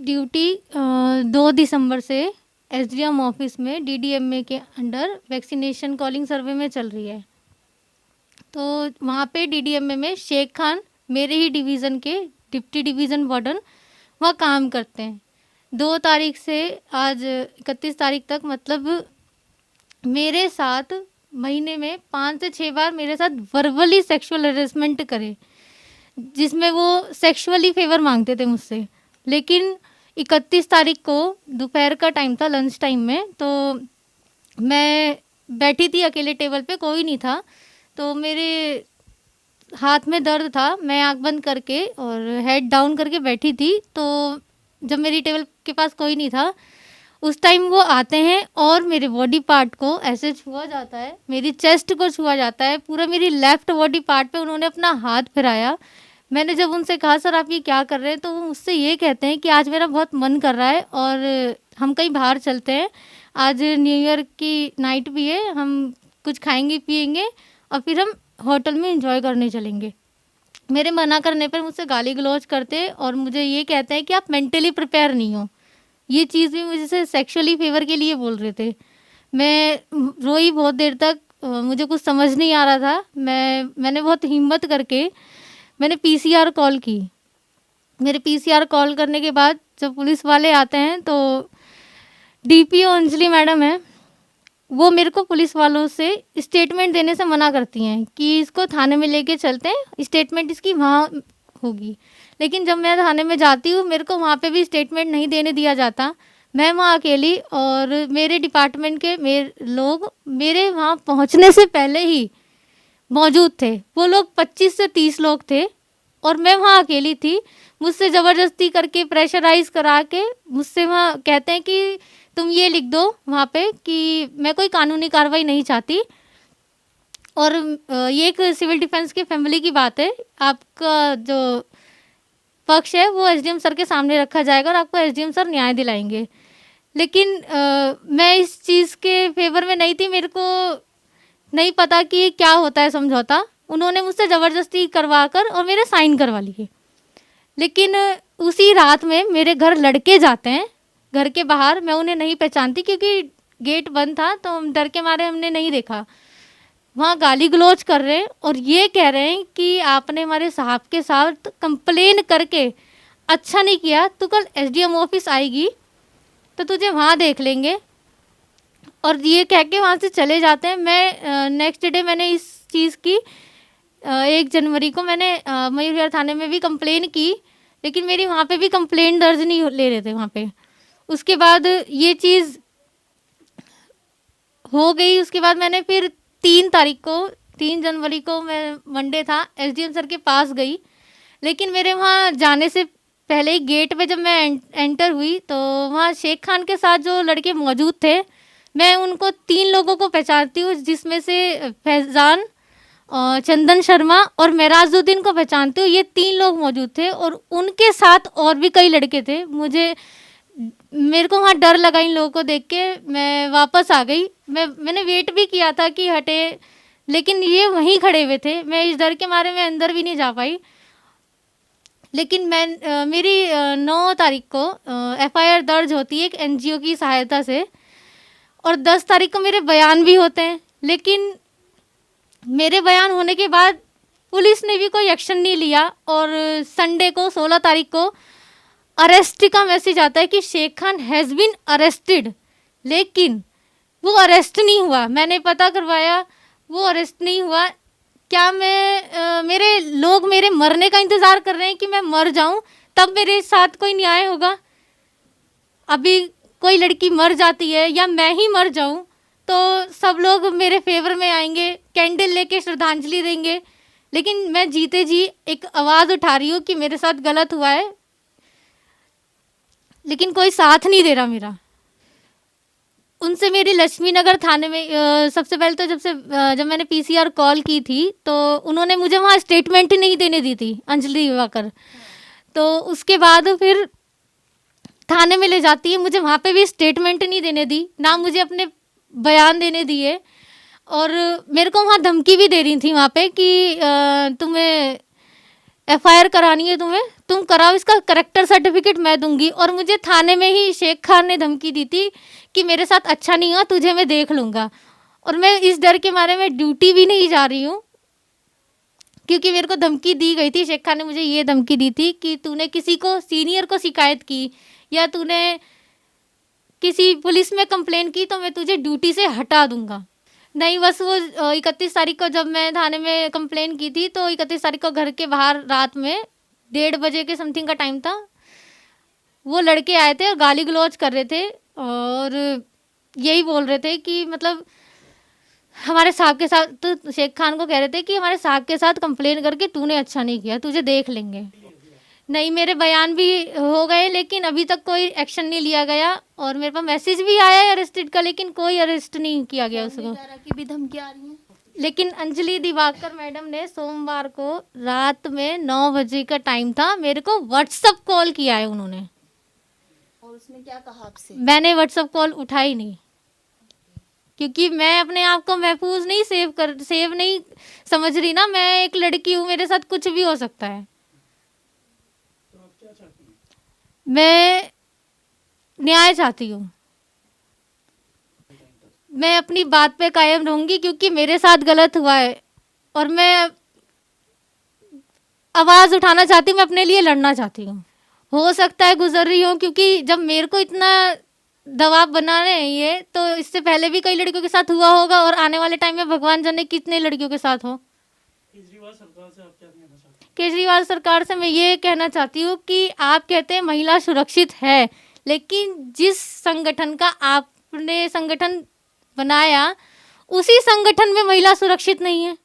Duty 2 दिसंबर से SDM office में DDMA के अंडर वैक्सीनेशन कॉलिंग सर्वे में चल रही है। तो वहाँ पे डीडीएमए में शेख खान मेरे ही डिवीज़न के डिप्टी डिवीज़न वार्डन वहाँ काम करते हैं। 2 तारीख से आज 31 तारीख तक, मतलब मेरे साथ महीने में 5 से 6 बार मेरे साथ वर्बली सेक्सुअल हरेसमेंट करे, जिसमें वो सेक्सुअली फेवर मांगते थे मुझसे। लेकिन 31 तारीख को दोपहर का टाइम था, लंच टाइम में, तो मैं बैठी थी अकेले टेबल पे, कोई नहीं था। तो मेरे हाथ में दर्द था, मैं आँख बंद करके और हेड डाउन करके बैठी थी। तो जब मेरी टेबल के पास कोई नहीं था, उस टाइम वो आते हैं और मेरे बॉडी पार्ट को ऐसे छुआ जाता है, मेरी चेस्ट को छुआ जाता है, पूरा मेरी लेफ़्ट बॉडी पार्ट पे उन्होंने अपना हाथ फिराया। मैंने जब उनसे कहा सर आप ये क्या कर रहे हैं, तो वो मुझसे ये कहते हैं कि आज मेरा बहुत मन कर रहा है और हम कहीं बाहर चलते हैं, आज न्यू ईयर की नाइट भी है, हम कुछ खाएंगे पिएंगे और फिर हम होटल में एंजॉय करने चलेंगे। मेरे मना करने पर मुझसे गाली गलौज करते और मुझे ये कहते हैं कि आप मेंटली प्रिपेयर नहीं हो। ये चीज़ भी मुझसे सेक्सुअली फेवर के लिए बोल रहे थे। मैं रोई बहुत देर तक, मुझे कुछ समझ नहीं आ रहा था। मैंने बहुत हिम्मत करके मैंने पीसीआर कॉल की। मेरे पीसीआर कॉल करने के बाद जब पुलिस वाले आते हैं तो डीपीओ अंजलि मैडम है, वो मेरे को पुलिस वालों से स्टेटमेंट देने से मना करती हैं कि इसको थाने में लेके चलते हैं, स्टेटमेंट इसकी वहाँ होगी। लेकिन जब मैं थाने में जाती हूँ, मेरे को वहाँ पे भी स्टेटमेंट नहीं देने दिया जाता। मैं वहाँ अकेली और मेरे डिपार्टमेंट के मेरे लोग मेरे वहाँ पहुँचने से पहले ही मौजूद थे। वो लोग 25 से 30 लोग थे और मैं वहाँ अकेली थी। मुझसे ज़बरदस्ती करके प्रेशराइज़ करा के मुझसे वहाँ कहते हैं कि तुम ये लिख दो वहाँ पे कि मैं कोई कानूनी कार्रवाई नहीं चाहती। और ये एक सिविल डिफेंस की फैमिली की बात है, आपका जो पक्ष है वो एसडीएम सर के सामने रखा जाएगा और आपको एसडीएम सर न्याय दिलाएंगे। लेकिन मैं इस चीज़ के फेवर में नहीं थी, मेरे को नहीं पता कि क्या होता है समझौता। उन्होंने मुझसे ज़बरदस्ती करवा कर और मेरे साइन करवा लिए। लेकिन उसी रात में मेरे घर लड़के जाते हैं, घर के बाहर। मैं उन्हें नहीं पहचानती क्योंकि गेट बंद था, तो डर के मारे हमने नहीं देखा। वहाँ गाली गलौज कर रहे हैं और ये कह रहे हैं कि आपने हमारे साहब के साथ कंप्लेन करके अच्छा नहीं किया, तू कल एसडीएम ऑफिस आएगी तो तुझे वहाँ देख लेंगे। और ये कह के वहाँ से चले जाते हैं। मैं नेक्स्ट डे मैंने इस चीज़ की 1 जनवरी को मैंने मयूर विहार थाने में भी कंप्लेन की, लेकिन मेरी वहाँ पे भी कंप्लेन दर्ज नहीं ले रहे थे वहाँ पे। उसके बाद ये चीज़ हो गई। उसके बाद मैंने फिर 3 जनवरी को मैं मंडे था, एसडीएम सर के पास गई। लेकिन मेरे वहाँ जाने से पहले ही गेट पे जब मैं एंटर हुई तो वहाँ शेख खान के साथ जो लड़के मौजूद थे, मैं उनको 3 लोगों को पहचानती हूँ, जिसमें से फैज़ान, चंदन शर्मा और मेराजुद्दीन को पहचानती हूँ। ये 3 लोग मौजूद थे और उनके साथ और भी कई लड़के थे। मेरे को वहाँ डर लगा इन लोगों को देख के। मैं वापस आ गई। मैंने वेट भी किया था कि हटे, लेकिन ये वहीं खड़े हुए थे। मैं इस डर के मारे मैं अंदर भी नहीं जा पाई। लेकिन मेरी 9 तारीख को एफआईआर दर्ज होती है एक एनजीओ की सहायता से, और 10 तारीख को मेरे बयान भी होते हैं। लेकिन मेरे बयान होने के बाद पुलिस ने भी कोई एक्शन नहीं लिया और संडे को 16 तारीख को अरेस्ट का मैसेज आता है कि Sheikh Khan has been arrested, लेकिन वो अरेस्ट नहीं हुआ। मैंने पता करवाया, वो अरेस्ट नहीं हुआ। क्या मेरे लोग मेरे मरने का इंतज़ार कर रहे हैं कि मैं मर जाऊं तब मेरे साथ कोई न्याय होगा? अभी कोई लड़की मर जाती है या मैं ही मर जाऊं तो सब लोग मेरे फेवर में आएंगे, कैंडल लेके श्रद्धांजलि देंगे। लेकिन मैं जीते जी एक आवाज़ उठा रही हूँ कि मेरे साथ गलत हुआ है, लेकिन कोई साथ नहीं दे रहा मेरा। उनसे मेरी लक्ष्मी नगर थाने में सबसे पहले तो जब मैंने पीसीआर कॉल की थी तो उन्होंने मुझे वहाँ स्टेटमेंट ही नहीं देने दी थी, अंजलि दिवाकर। तो उसके बाद फिर थाने में ले जाती है, मुझे वहाँ पे भी स्टेटमेंट नहीं देने दी, ना मुझे अपने बयान देने दिए। और मेरे को वहाँ धमकी भी दे रही थी वहाँ पे कि तुम्हें एफआईआर करानी है तुम्हें, तुम कराओ, इसका करेक्टर सर्टिफिकेट मैं दूंगी। और मुझे थाने में ही शेख खान ने धमकी दी थी कि मेरे साथ अच्छा नहीं हुआ, तुझे मैं देख लूँगा। और मैं इस डर के मारे में ड्यूटी भी नहीं जा रही हूँ, क्योंकि मेरे को धमकी दी गई थी। शेख खान ने मुझे ये धमकी दी थी कि तूने किसी को, सीनियर को शिकायत की या तूने किसी पुलिस में कंप्लेन की तो मैं तुझे ड्यूटी से हटा दूंगा। नहीं, बस वो 31 तारीख को जब मैं थाने में कंप्लेन की थी, तो 31 तारीख को घर के बाहर रात में 1:30 बजे के समथिंग का टाइम था, वो लड़के आए थे और गाली गलौज कर रहे थे और यही बोल रहे थे कि मतलब हमारे साहब के साथ, तो शेख खान को कह रहे थे कि हमारे साहब के साथ कंप्लेन करके तूने अच्छा नहीं किया, तुझे देख लेंगे। नहीं, मेरे बयान भी हो गए लेकिन अभी तक कोई एक्शन नहीं लिया गया। और मेरे पास मैसेज भी आया है अरेस्टेड का, लेकिन कोई अरेस्ट नहीं किया गया उसको। की भी धमकी आ रही है। लेकिन अंजलि दिवाकर मैडम ने सोमवार को रात में 9 बजे का टाइम था, मेरे को व्हाट्सअप कॉल किया है उन्होंने। और उसने क्या कहा आपसे? मैंने व्हाट्सअप कॉल उठाई नहीं, क्योंकि मैं अपने आप को महफूज नहीं सेव नहीं समझ रही ना। मैं एक लड़की हूँ, मेरे साथ कुछ भी हो सकता है। मैं न्याय चाहती हूँ, मैं अपनी बात पे कायम रहूंगी, क्योंकि मेरे साथ गलत हुआ है और मैं आवाज़ उठाना चाहती हूँ, मैं अपने लिए लड़ना चाहती हूँ। हो सकता है गुजर रही हूँ, क्योंकि जब मेरे को इतना दबाव बना रहे हैं ये, तो इससे पहले भी कई लड़कियों के साथ हुआ होगा और आने वाले टाइम में भगवान जाने कितने लड़कियों के साथ हो। केजरीवाल सरकार से आप क्या कहना चाहते हैं? केजरीवाल सरकार से मैं ये कहना चाहती हूँ कि आप कहते हैं महिला सुरक्षित है, लेकिन जिस संगठन का आपने संगठन बनाया, उसी संगठन में महिला सुरक्षित नहीं है।